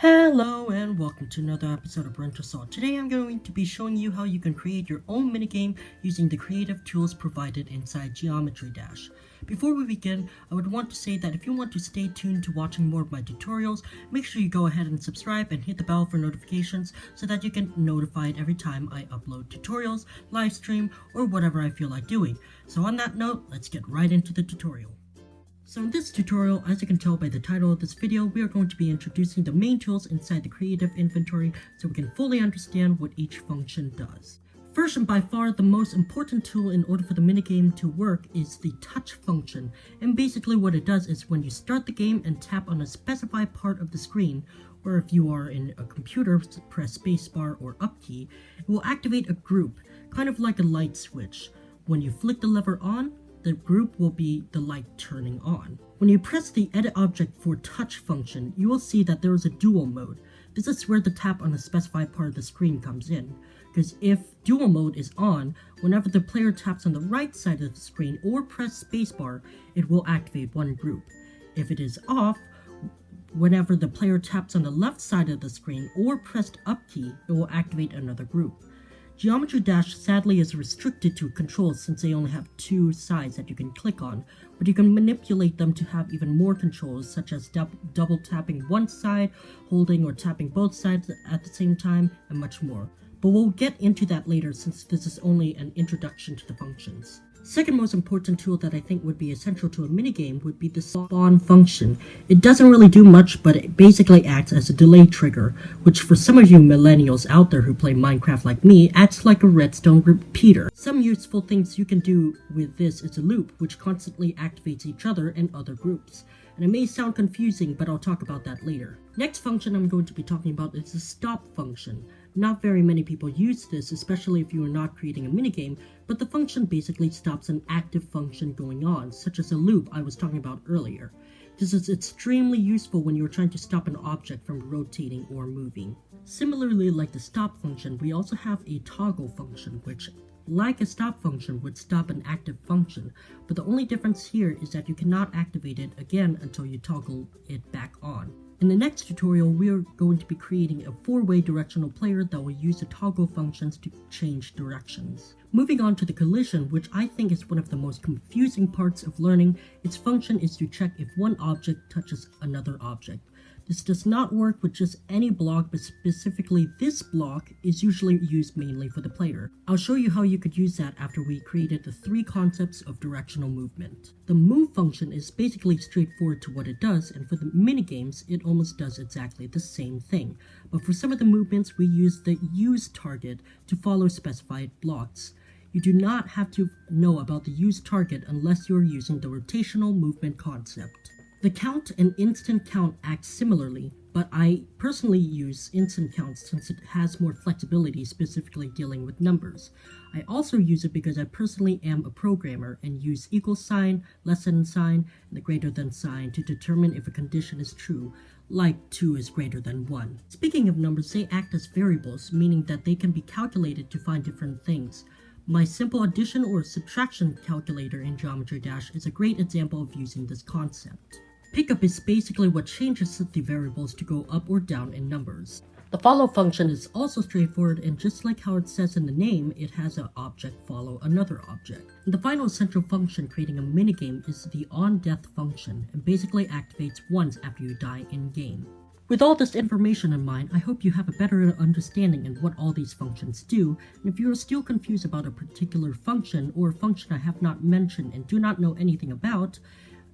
Hello and welcome to another episode of Parental Assault. Today I'm going to be showing you how you can create your own minigame using the creative tools provided inside Geometry Dash. Before we begin, I would want to say that if you want to stay tuned to watching more of my tutorials, make sure you go ahead and subscribe and hit the bell for notifications so that you get notified every time I upload tutorials, live stream, or whatever I feel like doing. So on that note, let's get right into the tutorial. So in this tutorial, as you can tell by the title of this video, we are going to be introducing the main tools inside the creative inventory so we can fully understand what each function does. First and by far the most important tool in order for the minigame to work is the touch function, and basically what it does is when you start the game and tap on a specified part of the screen, or if you are in a computer, press spacebar or up key, it will activate a group, kind of like a light switch. When you flick the lever on, the group will be the light turning on. When you press the edit object for touch function, you will see that there is a dual mode. This is where the tap on a specified part of the screen comes in, because if dual mode is on, whenever the player taps on the right side of the screen or press spacebar, it will activate one group. If it is off, whenever the player taps on the left side of the screen or pressed up key, it will activate another group. Geometry Dash sadly is restricted to controls since they only have two sides that you can click on, but you can manipulate them to have even more controls such as double tapping one side, holding or tapping both sides at the same time, and much more. But we'll get into that later since this is only an introduction to the functions. Second most important tool that I think would be essential to a minigame would be the spawn function. It doesn't really do much, but it basically acts as a delay trigger, which for some of you millennials out there who play Minecraft like me, acts like a redstone repeater. Some useful things you can do with this is a loop, which constantly activates each other and other groups. And it may sound confusing, but I'll talk about that later. Next function I'm going to be talking about is the stop function. Not very many people use this, especially if you are not creating a minigame, but the function basically stops an active function going on, such as a loop I was talking about earlier. This is extremely useful when you are trying to stop an object from rotating or moving. Similarly, like the stop function, we also have a toggle function, which, like a stop function, would stop an active function, but the only difference here is that you cannot activate it again until you toggle it back on. In the next tutorial, we are going to be creating a four-way directional player that will use the toggle functions to change directions. Moving on to the collision, which I think is one of the most confusing parts of learning, its function is to check if one object touches another object. This does not work with just any block, but specifically this block is usually used mainly for the player. I'll show you how you could use that after we created the three concepts of directional movement. The move function is basically straightforward to what it does, and for the minigames, it almost does exactly the same thing. But for some of the movements, we use the use target to follow specified blocks. You do not have to know about the use target unless you're using the rotational movement concept. The count and instant count act similarly, but I personally use instant count since it has more flexibility, specifically dealing with numbers. I also use it because I personally am a programmer and use equal sign, less than sign, and the greater than sign to determine if a condition is true, like 2 is greater than 1. Speaking of numbers, they act as variables, meaning that they can be calculated to find different things. My simple addition or subtraction calculator in Geometry Dash is a great example of using this concept. Pickup is basically what changes the variables to go up or down in numbers. The follow function is also straightforward, and just like how it says in the name, it has an object follow another object. And the final essential function creating a minigame is the on-death function, and basically activates once after you die in-game. With all this information in mind, I hope you have a better understanding in what all these functions do, and if you are still confused about a particular function or a function I have not mentioned and do not know anything about,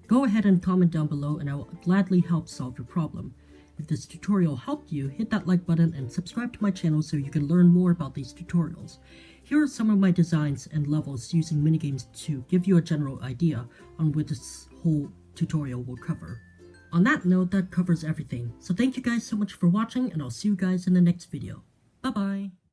go ahead and comment down below and I will gladly help solve your problem. If this tutorial helped you, hit that like button and subscribe to my channel so you can learn more about these tutorials. Here are some of my designs and levels using minigames to give you a general idea on what this whole tutorial will cover. On that note, that covers everything. So thank you guys so much for watching, and I'll see you guys in the next video. Bye bye!